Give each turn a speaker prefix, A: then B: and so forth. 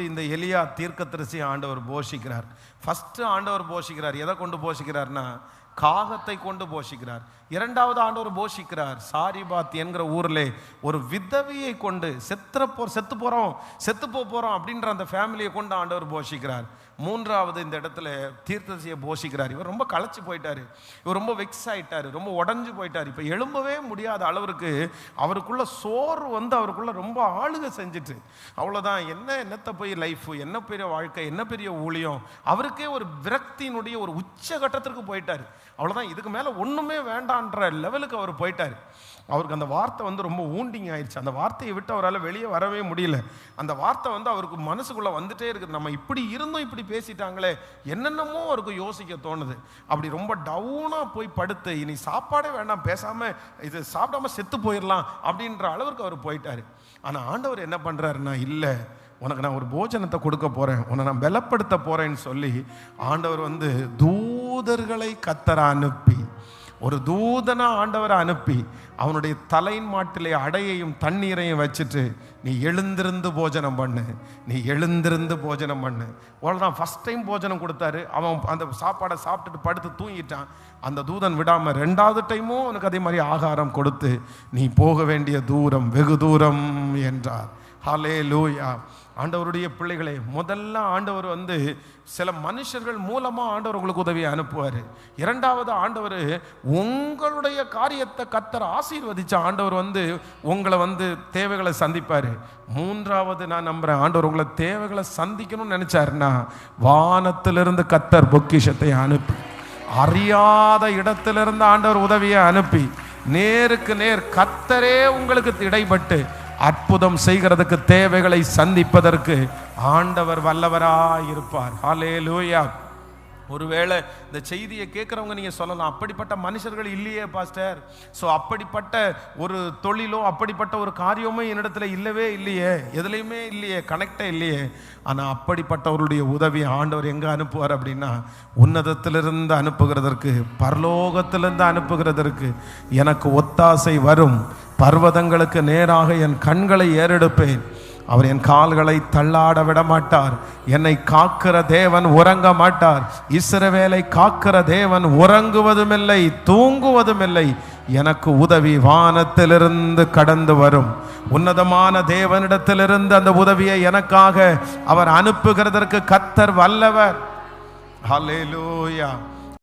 A: இந்த எலியா தீர்க்கதரிசி ஆண்டவர் போஷிக்கிறார். ஃபர்ஸ்ட் ஆண்டவர் போஷிக்கிறார். எதை கொண்டு போஷிக்கிறார்னா காகத்தை கொண்டு போஷிக்கிறார். இரண்டாவது ஆண்டவர் போஷிக்கிறார் சாரிபாத் என்கிற ஊரில் ஒரு விதவியை கொண்டு செத்து போறோம் அப்படின்ற அந்த ஃபேமிலியை கொண்டு ஆண்டவர் போஷிக்கிறார். மூன்றாவது இந்த இடத்துல தீர்க்கதரிசியை போஷிக்கிறார். இவர் ரொம்ப களைச்சு போயிட்டாரு, இவர் ரொம்ப வெக்ஸ் ஆயிட்டாரு, ரொம்ப உடஞ்சு போயிட்டார். இப்போ எழும்பவே முடியாத அளவிற்கு அவருக்குள்ள சோறு அவருக்குள்ள ரொம்ப ஆளுகை செஞ்சுட்டு அவ்வளோதான். என்னத்தை போய் லைஃப், என்ன பெரிய வாழ்க்கை, என்ன பெரிய ஊழியம், அவருக்கே ஒரு விரக்தியினுடைய ஒரு உச்சகட்டத்திற்கு போயிட்டார். அவ்வளோதான், இதுக்கு மேலே ஒன்றுமே வேண்டான்ற லெவலுக்கு அவர் போயிட்டார். அவருக்கு அந்த வார்த்தை ரொம்ப ஊண்டிங் ஆயிடுச்சு. அந்த வார்த்தையை விட்டு அவரால் வெளியே வரவே முடியல. அந்த வார்த்தை அவருக்கு மனசுக்குள்ளே வந்துட்டே இருக்குது. நம்ம இப்படி இருந்தும் இப்படி பேசிட்டாங்களே, என்னென்னமோ அவருக்கு யோசிக்க தோணுது. அப்படி ரொம்ப டவுனாக போய் படுத்து இனி சாப்பாடே வேண்டாம், பேசாமல் இது சாப்பிடாம செத்து போயிடலாம் அப்படின்ற அளவுக்கு அவர் போயிட்டார். ஆனால் ஆண்டவர் என்ன பண்ணுறாருன்னா, இல்லை உனக்கு நான் ஒரு போஜனத்தை கொடுக்க போகிறேன், உன்னை நான் பலப்படுத்த போகிறேன்னு சொல்லி ஆண்டவர் தூதர்களை கத்தர அனுப்பி, ஒரு தூதனா ஆண்டவரை அனுப்பி அவனுடைய தலையின் மாட்டிலே அடையையும் தண்ணீரையும் வச்சுட்டு நீ எழுந்திருந்து போஜனம் பண்ணு, நீ எழுந்திருந்து போஜனம் பண்ணு. அவ்வளோதான். ஃபஸ்ட் டைம் போஜனம் கொடுத்தாரு. அவன் அந்த சாப்பாடை சாப்பிட்டுட்டு படுத்து தூங்கிட்டான். அந்த தூதன் விடாமல் ரெண்டாவது டைமும் அவனுக்கு அதே மாதிரி ஆகாரம் கொடுத்து நீ போக வேண்டிய தூரம் வெகு தூரம் என்றார். ஹல்லேலூயா. ஆண்டவருடைய பிள்ளைகளே, முதல்ல ஆண்டவர் சில மனுஷர்கள் மூலமாக ஆண்டவர் உங்களுக்கு உதவியை அனுப்புவார். இரண்டாவது ஆண்டவர் உங்களுடைய காரியத்தை கத்தர் ஆசீர்வதிச்ச ஆண்டவர் உங்களை தேவைகளை சந்திப்பார். மூன்றாவது நான் நம்புகிறேன், ஆண்டவர் உங்களை தேவைகளை சந்திக்கணும்னு நினச்சாருன்னா வானத்திலிருந்து கத்தர் பொக்கிஷத்தை அனுப்பி, அறியாத இடத்திலிருந்து ஆண்டவர் உதவியை அனுப்பி, நேருக்கு நேர் கத்தரே உங்களுக்கு இடைப்பட்டு அற்புதம் செய்கிறதுக்கு, தேவைகளை சந்திப்பதற்கு ஆண்டவர் வல்லவராயிருப்பார். ஹல்லேலூயா. ஒருவேளை இந்த செய்தியை கேட்குறவங்க நீங்கள் சொல்லலாம், அப்படிப்பட்ட மனுஷர்கள் இல்லையே பாஸ்டர், ஸோ அப்படிப்பட்ட ஒரு தொழிலோ அப்படிப்பட்ட ஒரு காரியமோ என்னிடத்துல இல்லவே இல்லையே, எதுலேயுமே இல்லையே, கனெக்டே இல்லையே. ஆனால் அப்படிப்பட்டவருடைய உதவி ஆண்டவர் எங்கே அனுப்புவார் அப்படின்னா, உன்னதத்திலிருந்து அனுப்புகிறதற்கு, பரலோகத்திலிருந்து அனுப்புகிறதற்கு. எனக்கு ஒத்தாசை வரும், பர்வதங்களுக்கு நேராக என் கண்களை ஏறெடுப்பேன், அவர் என் கால்களை தள்ளாட விட மாட்டார். என்னை காக்கிற தேவன் உறங்க மாட்டார். இஸ்ரவேலை காக்கிற தேவன் உறங்குவதும் இல்லை, தூங்குவதும் இல்லை. எனக்கு உதவி வானத்திலிருந்து கடந்து வரும். உன்னதமான தேவனிடத்திலிருந்து அந்த உதவியை எனக்காக அவர் அனுப்புகிறதற்கு கர்த்தர் வல்லவர். ஹல்லேலூயா.